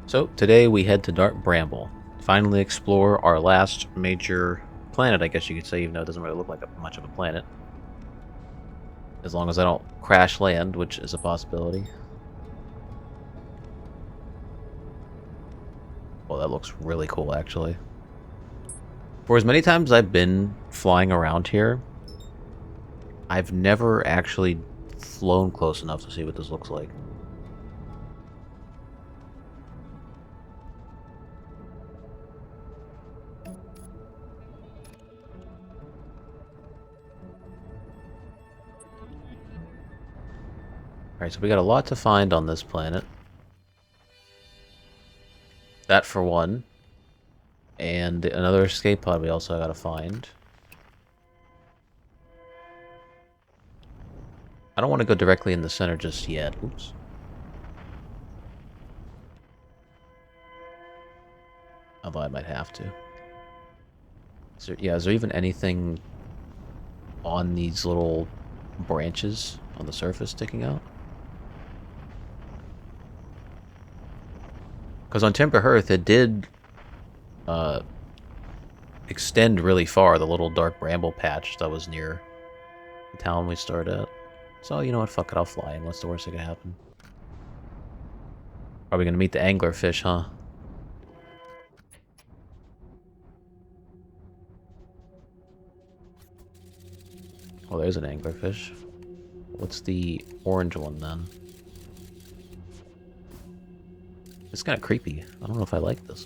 So today we head to Dark Bramble, finally explore our last major planet, I guess you could say, even though it doesn't really look like much of a planet. As long as I don't crash land, which is a possibility. Well, that looks really cool, actually. For as many times I've been flying around here, I've never actually flown close enough to see what this looks like. Alright, so we got a lot to find on this planet. That for one. And another escape pod we also gotta find. I don't want to go directly in the center just yet. Oops. Although I might have to. Is there even anything on these little branches on the surface sticking out? Because on Timber Hearth, it did extend really far, the little dark bramble patch that was near the town we started at. So, you know what, fuck it, I'll fly in. What's the worst that could happen? Probably gonna meet the anglerfish, huh? Oh, there's an anglerfish. What's the orange one, then? It's kind of creepy. I don't know if I like this.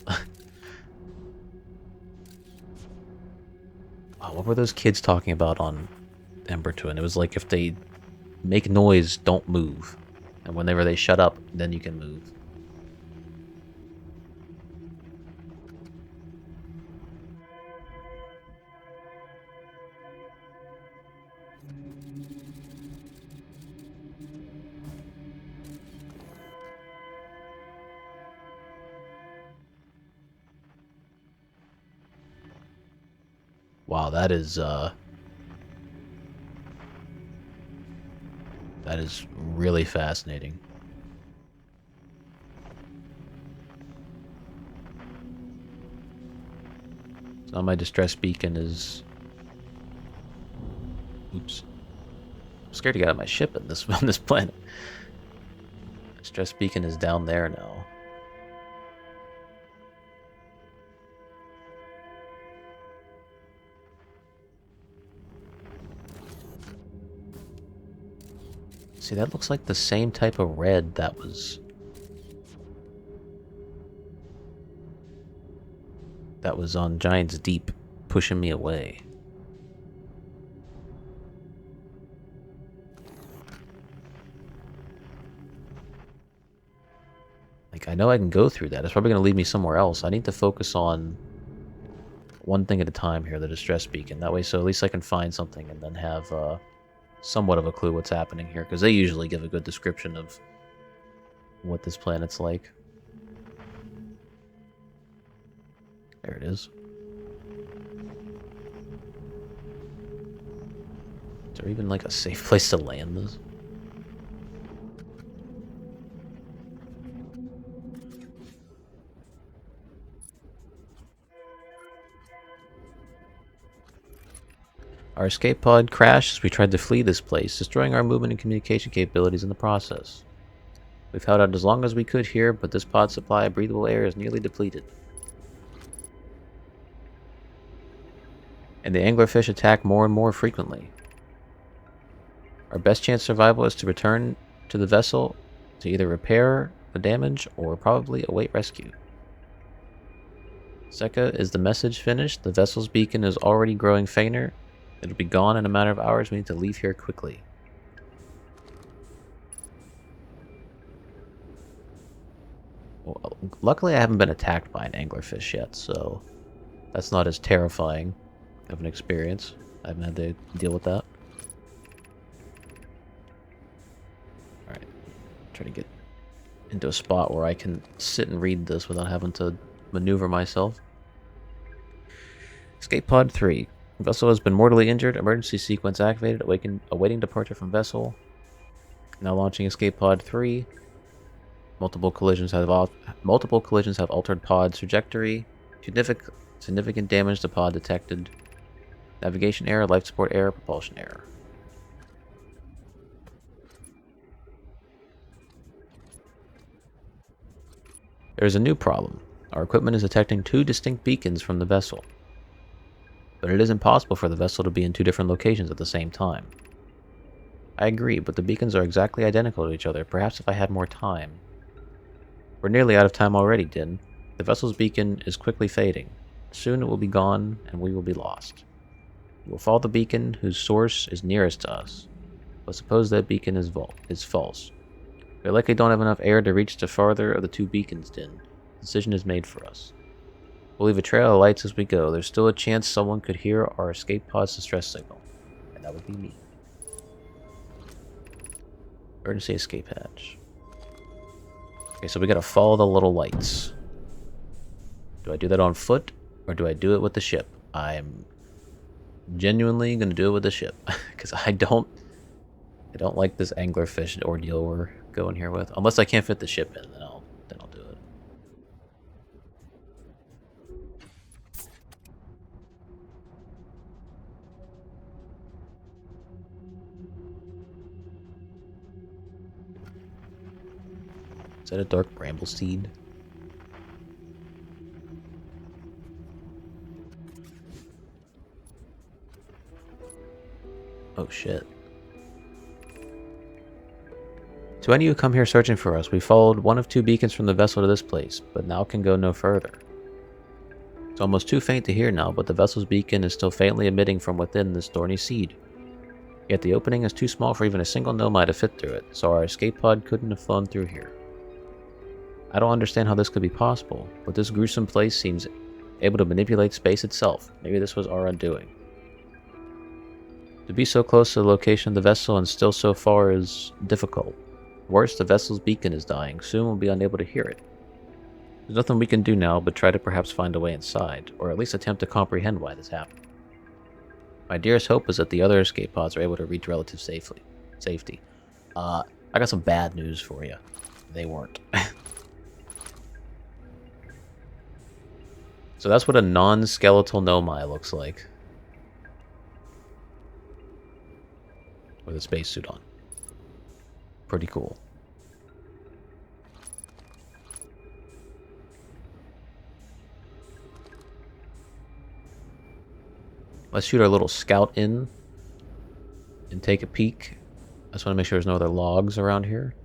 Wow, what were those kids talking about on Ember Twin? It was like if they make noise, don't move. And whenever they shut up, then you can move. Wow, that is really fascinating. So now my distress beacon is... Oops. I'm scared to get out of my ship on this planet. Distress beacon is down there now. See, that looks like the same type of red that was on Giant's Deep, pushing me away. Like, I know I can go through that. It's probably going to lead me somewhere else. I need to focus on one thing at a time here, the distress beacon. That way, so at least I can find something and then have somewhat of a clue what's happening here, because they usually give a good description of what this planet's like. There it is. Is there even like a safe place to land this? Our escape pod crashed as we tried to flee this place, destroying our movement and communication capabilities in the process. We've held out as long as we could here, but this pod's supply of breathable air is nearly depleted. And the anglerfish attack more and more frequently. Our best chance of survival is to return to the vessel to either repair the damage or probably await rescue. Seka, is the message finished? The vessel's beacon is already growing fainter. It'll be gone in a matter of hours. We need to leave here quickly. Well, luckily I haven't been attacked by an anglerfish yet, so that's not as terrifying of an experience. I haven't had to deal with that. Alright. Try to get into a spot where I can sit and read this without having to maneuver myself. Escape pod 3. Vessel has been mortally injured. Emergency sequence activated. Awaiting departure from vessel. Now launching escape pod 3. Multiple collisions have altered pod's trajectory. Significant damage to pod detected. Navigation error, life support error, propulsion error. There is a new problem. Our equipment is detecting two distinct beacons from the vessel. But it is impossible for the vessel to be in two different locations at the same time. I agree, but the beacons are exactly identical to each other. Perhaps if I had more time. We're nearly out of time already, Din. The vessel's beacon is quickly fading. Soon it will be gone, and we will be lost. We will follow the beacon whose source is nearest to us. But suppose that beacon is false. We likely don't have enough air to reach the farther of the two beacons, Din. The decision is made for us. We'll leave a trail of lights as we go. There's still a chance someone could hear our escape pod's distress signal. And that would be me. Emergency escape hatch. Okay, so we gotta follow the little lights. Do I do that on foot, or do I do it with the ship? I'm genuinely gonna do it with the ship. Because I don't like this anglerfish ordeal we're going here with. Unless I can't fit the ship in, then I'll do it. Is that a dark bramble seed? Oh shit. To any who come here searching for us, we followed one of two beacons from the vessel to this place, but now can go no further. It's almost too faint to hear now, but the vessel's beacon is still faintly emitting from within this thorny seed. Yet the opening is too small for even a single nomai to fit through it, so our escape pod couldn't have flown through here. I don't understand how this could be possible, but this gruesome place seems able to manipulate space itself. Maybe this was our undoing. To be so close to the location of the vessel and still so far is difficult. Worse, the vessel's beacon is dying. Soon we'll be unable to hear it. There's nothing we can do now but try to perhaps find a way inside, or at least attempt to comprehend why this happened. My dearest hope is that the other escape pods are able to reach relative safety. I got some bad news for you. They weren't. So that's what a non-skeletal nomai looks like. With a spacesuit on. Pretty cool. Let's shoot our little scout in and take a peek. I just want to make sure there's no other logs around here.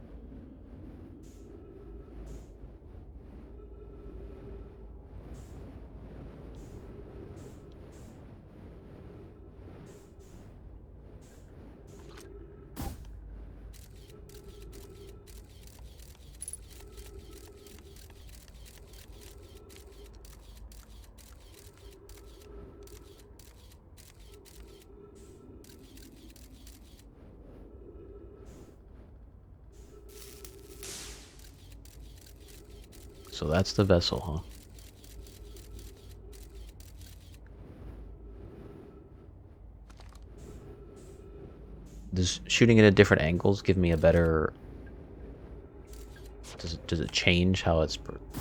So that's the vessel, huh? Does shooting it at different angles give me a better... Does it change how it's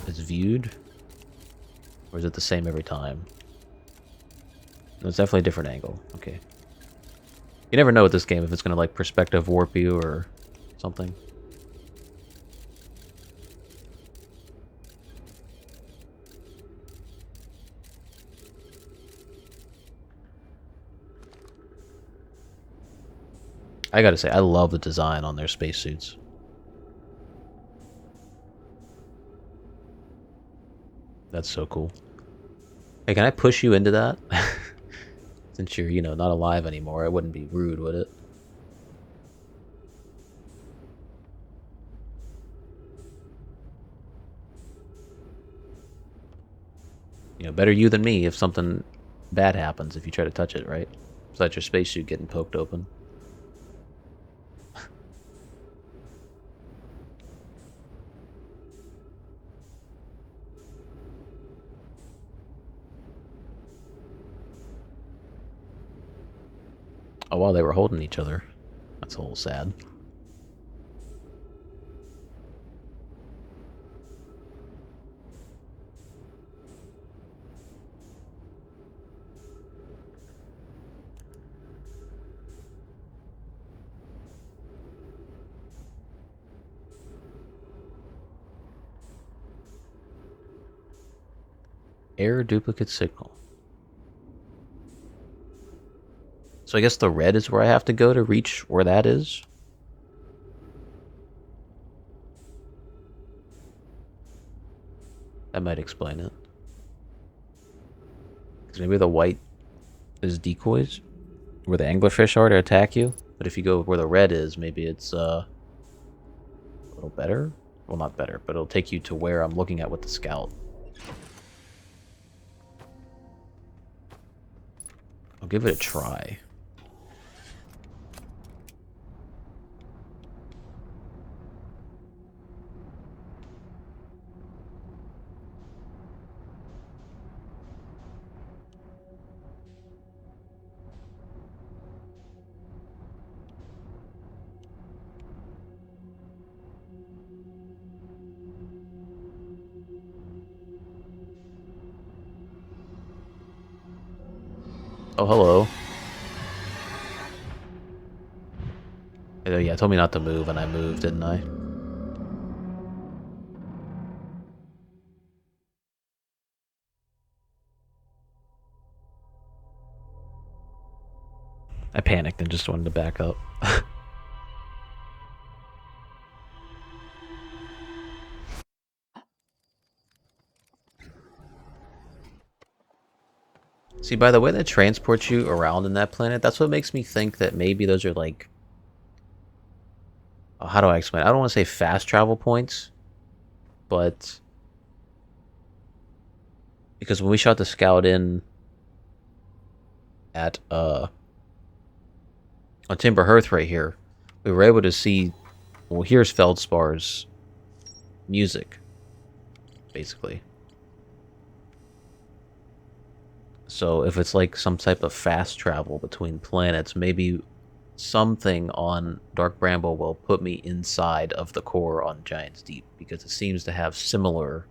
viewed? Or is it the same every time? No, it's definitely a different angle. Okay. You never know with this game if it's gonna like perspective warp you or something. I gotta say, I love the design on their spacesuits. That's so cool. Hey, can I push you into that? Since you're, you know, not alive anymore, it wouldn't be rude, would it? You know, better you than me if something bad happens if you try to touch it, right? Besides your spacesuit getting poked open. Oh, wow, they were holding each other. That's a little sad. Error duplicate signal. So I guess the red is where I have to go to reach where that is? That might explain it. Because maybe the white is decoys? Where the anglerfish are to attack you? But if you go where the red is, maybe it's a little better? Well, not better, but it'll take you to where I'm looking at with the scout. I'll give it a try. Oh, hello. Oh, yeah, it told me not to move, and I moved, didn't I? I panicked and just wanted to back up. See, by the way that transports you around in that planet, that's what makes me think that maybe those are like... how do I explain it? I don't want to say fast travel points, but... because when we shot the scout in at, on Timber Hearth right here, we were able to see... well, here's Feldspar's music, basically. So if it's like some type of fast travel between planets, maybe something on Dark Bramble will put me inside of the core on Giant's Deep, because it seems to have similar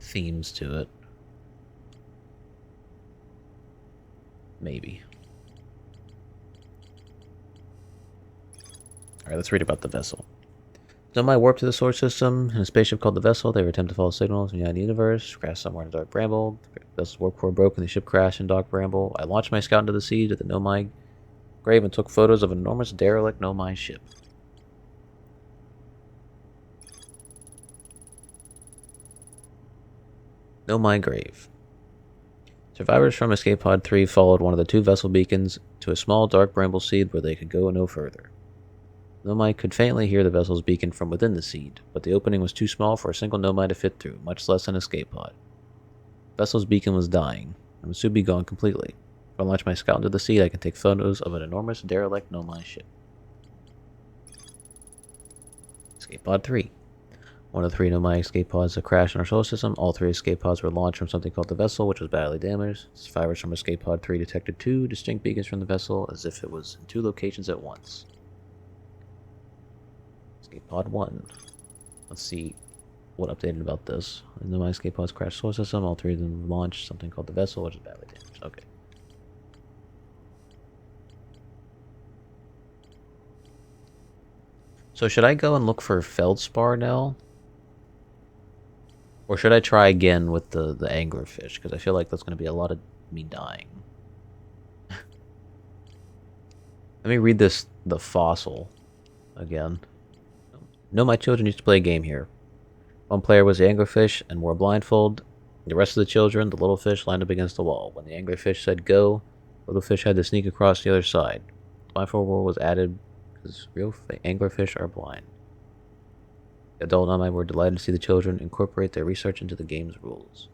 themes to it. Maybe. Alright, let's read about the vessel. Nomai warped to the solar system in a spaceship called the Vessel. They were attempting to follow signals from the universe, crashed somewhere in the Dark Bramble. The vessel's warp core broke and the ship crashed in Dark Bramble. I launched my scout into the sea to the Nomai grave and took photos of an enormous derelict Nomai ship. Nomai grave. Survivors from Escape Pod 3 followed one of the two vessel beacons to a small Dark Bramble seed where they could go no further. Nomai could faintly hear the vessel's beacon from within the seed, but the opening was too small for a single Nomai to fit through, much less an escape pod. The vessel's beacon was dying, and would soon be gone completely. If I launch my scout into the seed, I can take photos of an enormous derelict Nomai ship. Escape Pod 3. One of the three Nomai escape pods that crashed in our solar system. All three escape pods were launched from something called the Vessel, which was badly damaged. Survivors from Escape Pod 3 detected two distinct beacons from the Vessel, as if it was in two locations at once. Escape Pod 1. Let's see what updated about this. The Nomai escape pods crashed solar system. All three of them launched something called the Vessel, which is badly damaged. Okay. So should I go and look for Feldspar now? Or should I try again with the anglerfish? Because I feel like that's going to be a lot of me dying. Let me read the fossil again. No, my children used to play a game here. One player was the anglerfish and wore a blindfold. The rest of the children, the little fish, lined up against the wall. When the anglerfish said go, the little fish had to sneak across the other side. The blindfold rule was added because real anglerfish are blind. The adult and I were delighted to see the children incorporate their research into the game's rules.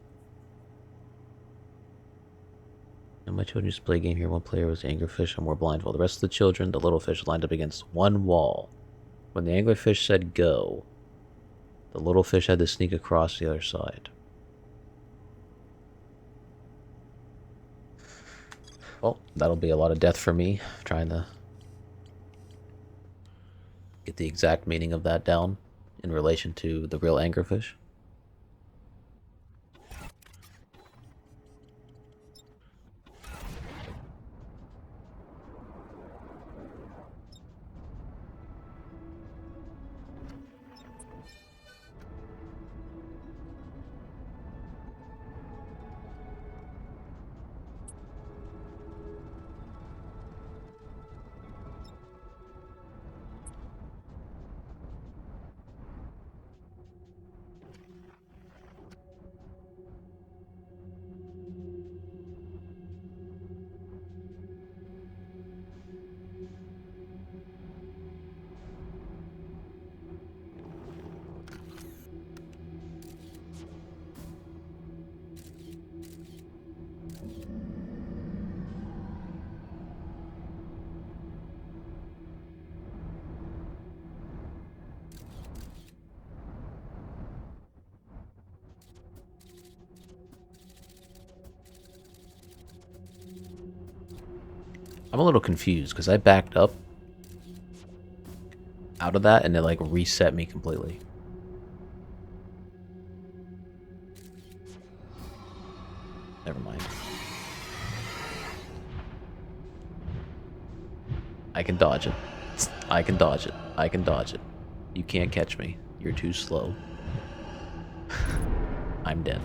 And my children used to play a game here. One player was the anglerfish and wore blindfold. The rest of the children, the little fish, lined up against one wall. When the anglerfish said go, the little fish had to sneak across the other side. Well, that'll be a lot of death for me, trying to get the exact meaning of that down in relation to the real anglerfish. I'm a little confused because I backed up out of that and it like reset me completely. Never mind. I can dodge it. I can dodge it. I can dodge it. You can't catch me. You're too slow. I'm dead.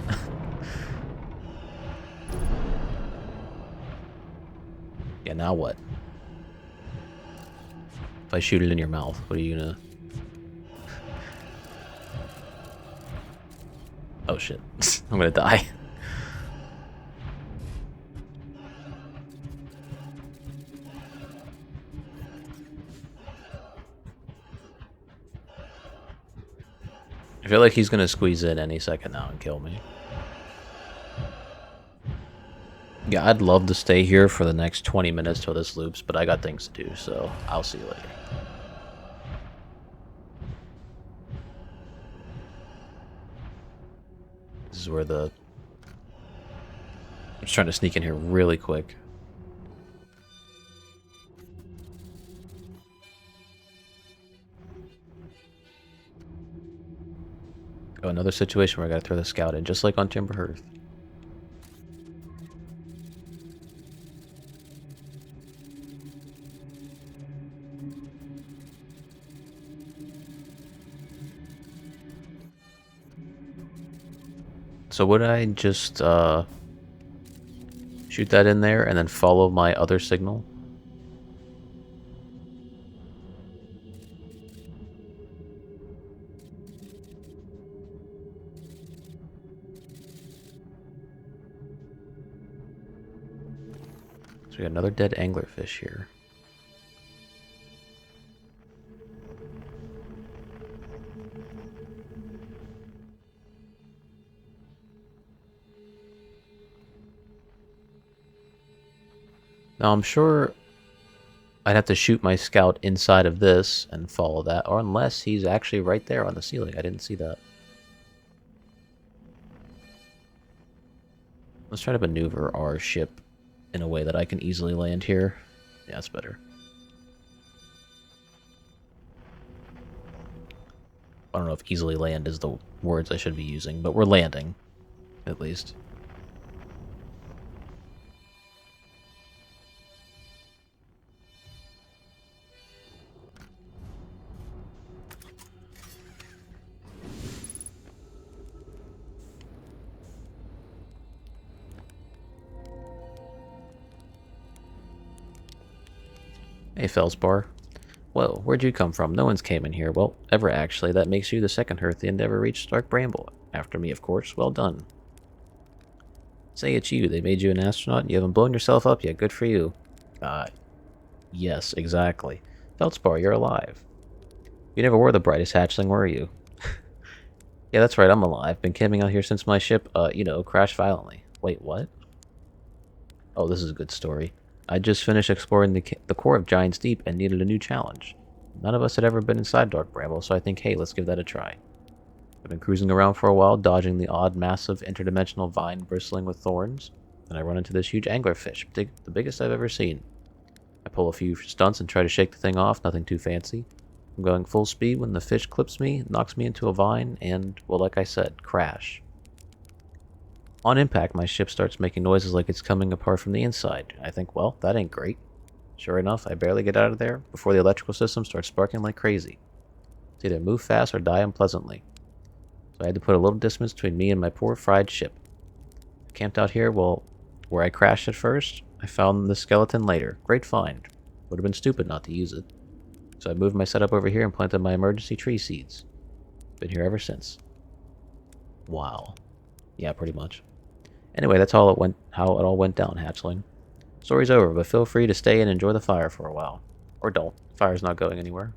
Yeah, now what? If I shoot it in your mouth, what are you gonna... Oh shit. I'm gonna die. I feel like he's gonna squeeze in any second now and kill me. Yeah, I'd love to stay here for the next 20 minutes till this loops, but I got things to do, so I'll see you later. This is where the... I'm just trying to sneak in here really quick. Oh, another situation where I gotta throw the scout in, just like on Timber Hearth. So would I just shoot that in there and then follow my other signal? So we got another dead anglerfish here. Now I'm sure I'd have to shoot my scout inside of this and follow that, or unless he's actually right there on the ceiling. I didn't see that. Let's try to maneuver our ship in a way that I can easily land here. Yeah, that's better. I don't know if easily land is the words I should be using, but we're landing, at least. Hey, Felspar. Whoa, where'd you come from? No one's came in here. Well, ever actually. That makes you the second Hearthian to ever reach Stark Bramble. After me, of course. Well done. Say it's you. They made you an astronaut and you haven't blown yourself up yet. Good for you. Yes, exactly. Felspar, you're alive. You never were the brightest hatchling, were you? Yeah, that's right, I'm alive. Been camping out here since my ship, crashed violently. Wait, what? Oh, this is a good story. I just finished exploring the core of Giant's Deep and needed a new challenge. None of us had ever been inside Dark Bramble, so I think, hey, let's give that a try. I've been cruising around for a while, dodging the odd, massive, interdimensional vine bristling with thorns, and I run into this huge anglerfish, the biggest I've ever seen. I pull a few stunts and try to shake the thing off, nothing too fancy. I'm going full speed when the fish clips me, knocks me into a vine, and, well, like I said, crash. On impact, my ship starts making noises like it's coming apart from the inside. I think, well, that ain't great. Sure enough, I barely get out of there before the electrical system starts sparking like crazy. It's either move fast or die unpleasantly. So I had to put a little distance between me and my poor fried ship. I camped out here, well, where I crashed at first. I found the skeleton later. Great find. Would have been stupid not to use it. So I moved my setup over here and planted my emergency tree seeds. Been here ever since. Wow. Yeah, pretty much. Anyway, that's how it all went down, hatchling. Story's over, but feel free to stay and enjoy the fire for a while. Or don't. Fire's not going anywhere.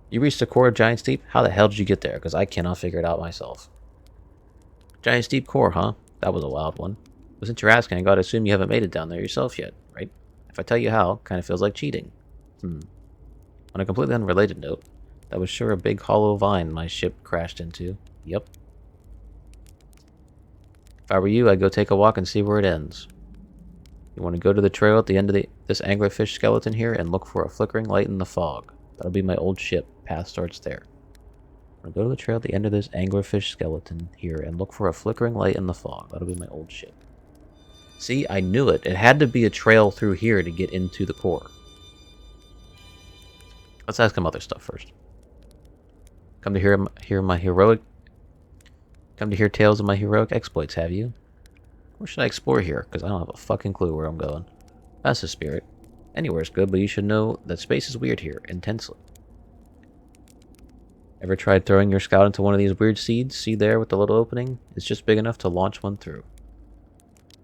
You reached the core of Giant's Deep? How the hell did you get there? Because I cannot figure it out myself. Giant's Deep core, huh? That was a wild one. But since you're asking, I gotta assume you haven't made it down there yourself yet, right? If I tell you how, kind of feels like cheating. On a completely unrelated note, that was sure a big hollow vine my ship crashed into. Yep. If I were you, I'd go take a walk and see where it ends. You want to go to the trail at the end of this anglerfish skeleton here and look for a flickering light in the fog. That'll be my old ship. Path starts there. I'm gonna go to the trail at the end of this anglerfish skeleton here and look for a flickering light in the fog. That'll be my old ship. See, I knew it. It had to be a trail through here to get into the core. Let's ask him other stuff first. Come to hear tales of my heroic exploits, have you? Where should I explore here? Because I don't have a fucking clue where I'm going. That's the spirit. Anywhere's good, but you should know that space is weird here, intensely. Ever tried throwing your scout into one of these weird seeds? See there with the little opening? It's just big enough to launch one through.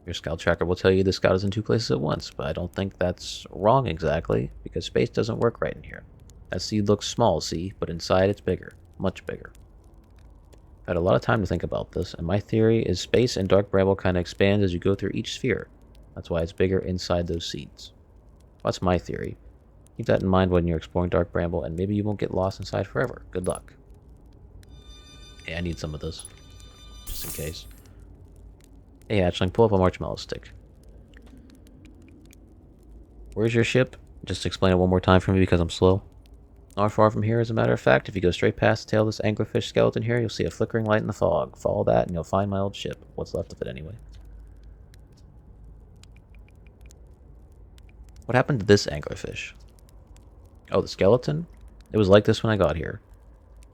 Your scout tracker will tell you the scout is in two places at once, but I don't think that's wrong exactly, because space doesn't work right in here. That seed looks small, see, but inside it's bigger. Much bigger. I've had a lot of time to think about this, and my theory is space and Dark Bramble kind of expands as you go through each sphere. That's why it's bigger inside those seeds. That's my theory. Keep that in mind when you're exploring Dark Bramble, and maybe you won't get lost inside forever. Good luck. Yeah, I need some of this. Just in case. Hey, Hatchling, pull up a marshmallow stick. Where's your ship? Just explain it one more time for me because I'm slow. Not far from here, as a matter of fact. If you go straight past the tail of this anglerfish skeleton here, you'll see a flickering light in the fog. Follow that, and you'll find my old ship. What's left of it, anyway. What happened to this anglerfish? Oh, the skeleton? It was like this when I got here.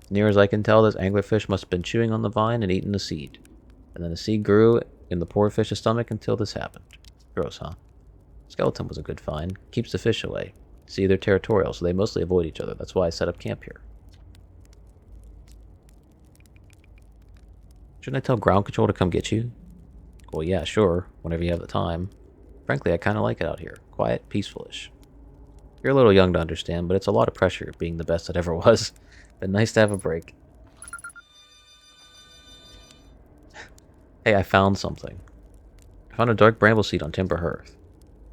Near as I can tell, this anglerfish must have been chewing on the vine and eating the seed. And then the seed grew in the poor fish's stomach until this happened. Gross, huh? Skeleton was a good find. Keeps the fish away. See, they're territorial, so they mostly avoid each other. That's why I set up camp here. Shouldn't I tell ground control to come get you? Well, yeah, sure, whenever you have the time. Frankly, I kind of like it out here. Quiet, peaceful-ish. You're a little young to understand, but it's a lot of pressure being the best it ever was. Been nice to have a break. Hey, I found something. I found a dark bramble seed on Timber Hearth.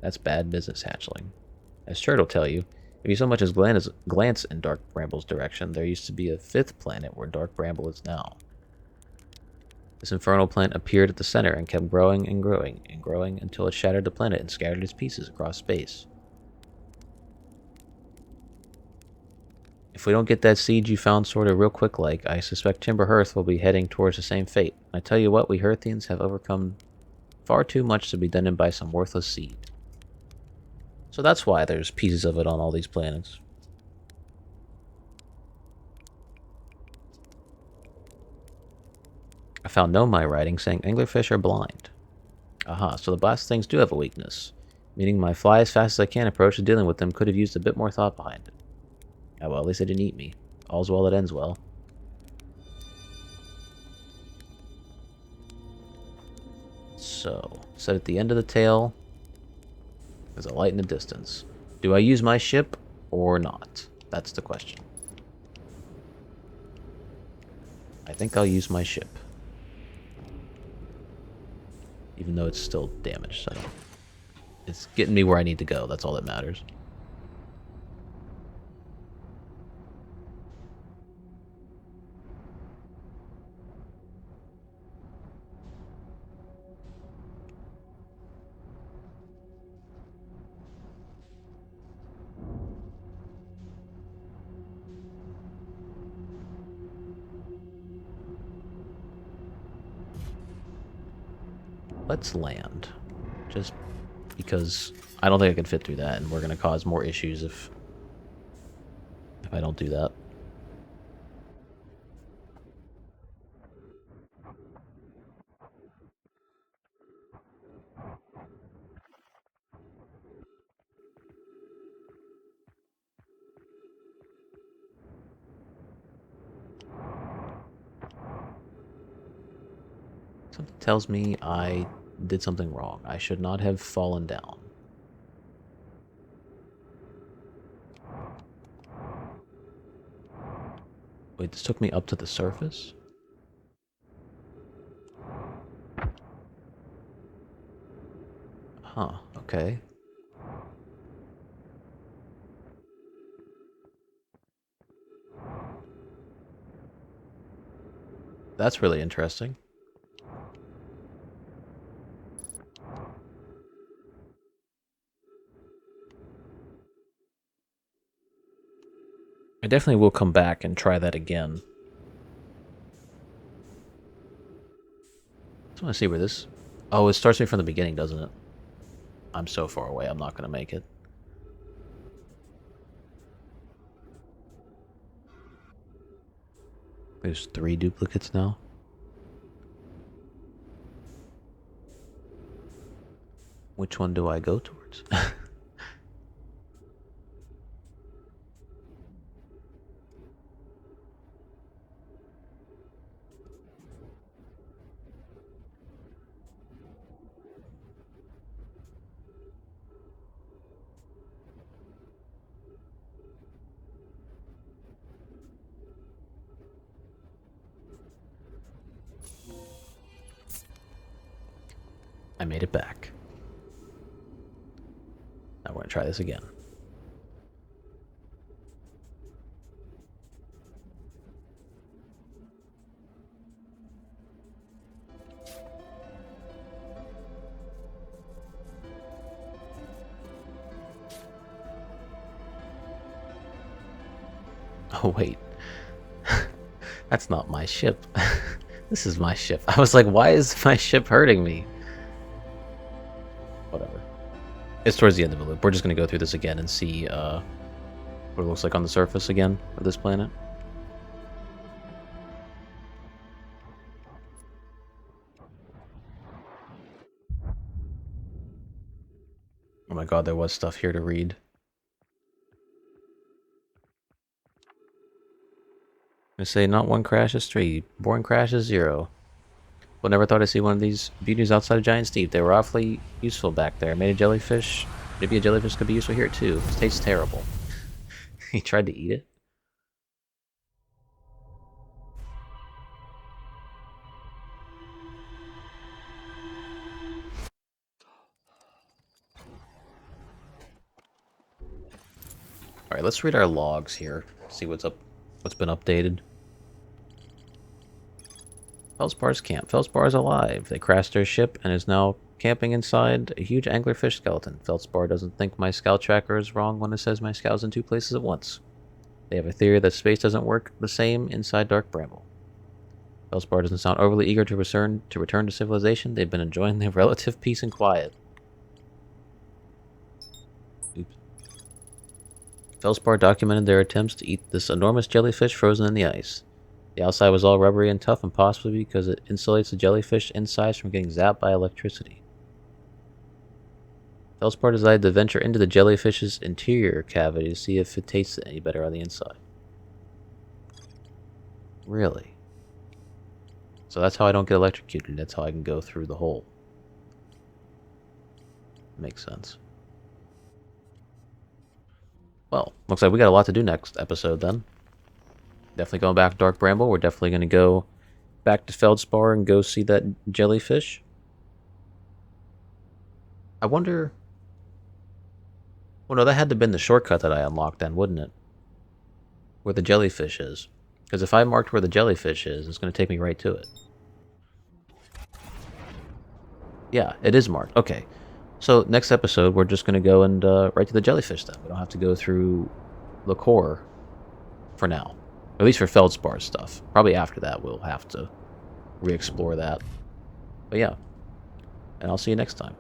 That's bad business, Hatchling. As Chert will tell you, if you so much as glance in Dark Bramble's direction, there used to be a fifth planet where Dark Bramble is now. This infernal plant appeared at the center and kept growing and growing and growing until it shattered the planet and scattered its pieces across space. If we don't get that seed you found sorta real quick like, I suspect Timber Hearth will be heading towards the same fate. I tell you what, we Hearthians have overcome far too much to be done in by some worthless seed. So that's why there's pieces of it on all these planets. I found Nomai writing saying anglerfish are blind. Aha, so the blast things do have a weakness. Meaning my fly as fast as I can approach to dealing with them could have used a bit more thought behind it. Ah well, at least they didn't eat me. All's well that ends well. So, set at the end of the tail. There's a light in the distance. Do I use my ship or not? That's the question. I think I'll use my ship. Even though it's still damaged. So it's getting me where I need to go. That's all that matters. Let's land. Just because I don't think I can fit through that, and we're going to cause more issues if I don't do that. Something tells me I did something wrong. I should not have fallen down. Wait, this took me up to the surface? Huh, okay. That's really interesting. I definitely will come back and try that again. I just want to see where this... Oh, it starts me from the beginning, doesn't it? I'm so far away, I'm not going to make it. There's 3 duplicates now. Which one do I go towards? I made it back. Now we're going to try this again. Oh, wait. That's not my ship. This is my ship. I was like, why is my ship hurting me? Whatever. It's towards the end of the loop. We're just going to go through this again and see what it looks like on the surface again of this planet. Oh my god, there was stuff here to read. I say not one crash is 3, boring crash is 0. Well, never thought I'd see one of these beauties outside of Giant Steep. They were awfully useful back there. Made a jellyfish. Maybe a jellyfish could be useful here too. It tastes terrible. He tried to eat it. Alright, let's read our logs here. See what's up, what's been updated. Feldspar's camp. Feldspar is alive. They crashed their ship and is now camping inside a huge anglerfish skeleton. Feldspar doesn't think my scout tracker is wrong when it says my scout's in 2 places at once. They have a theory that space doesn't work the same inside Dark Bramble. Feldspar doesn't sound overly eager to return to civilization. They've been enjoying their relative peace and quiet. Oops. Feldspar documented their attempts to eat this enormous jellyfish frozen in the ice. The outside was all rubbery and tough, and possibly because it insulates the jellyfish insides from getting zapped by electricity. Feldspar decided to venture into the jellyfish's interior cavity to see if it tastes any better on the inside. Really? So that's how I don't get electrocuted. That's how I can go through the hole. Makes sense. Well, looks like we got a lot to do next episode then. Definitely going back to Dark Bramble. We're definitely going to go back to Feldspar and go see that jellyfish. I wonder... Well, no, that had to have been the shortcut that I unlocked then, wouldn't it? Where the jellyfish is. Because if I marked where the jellyfish is, it's going to take me right to it. Yeah, it is marked. Okay. So, next episode, we're just going to go and right to the jellyfish then. We don't have to go through the core for now. At least for Feldspar stuff. Probably after that, we'll have to re-explore that. But yeah. And I'll see you next time.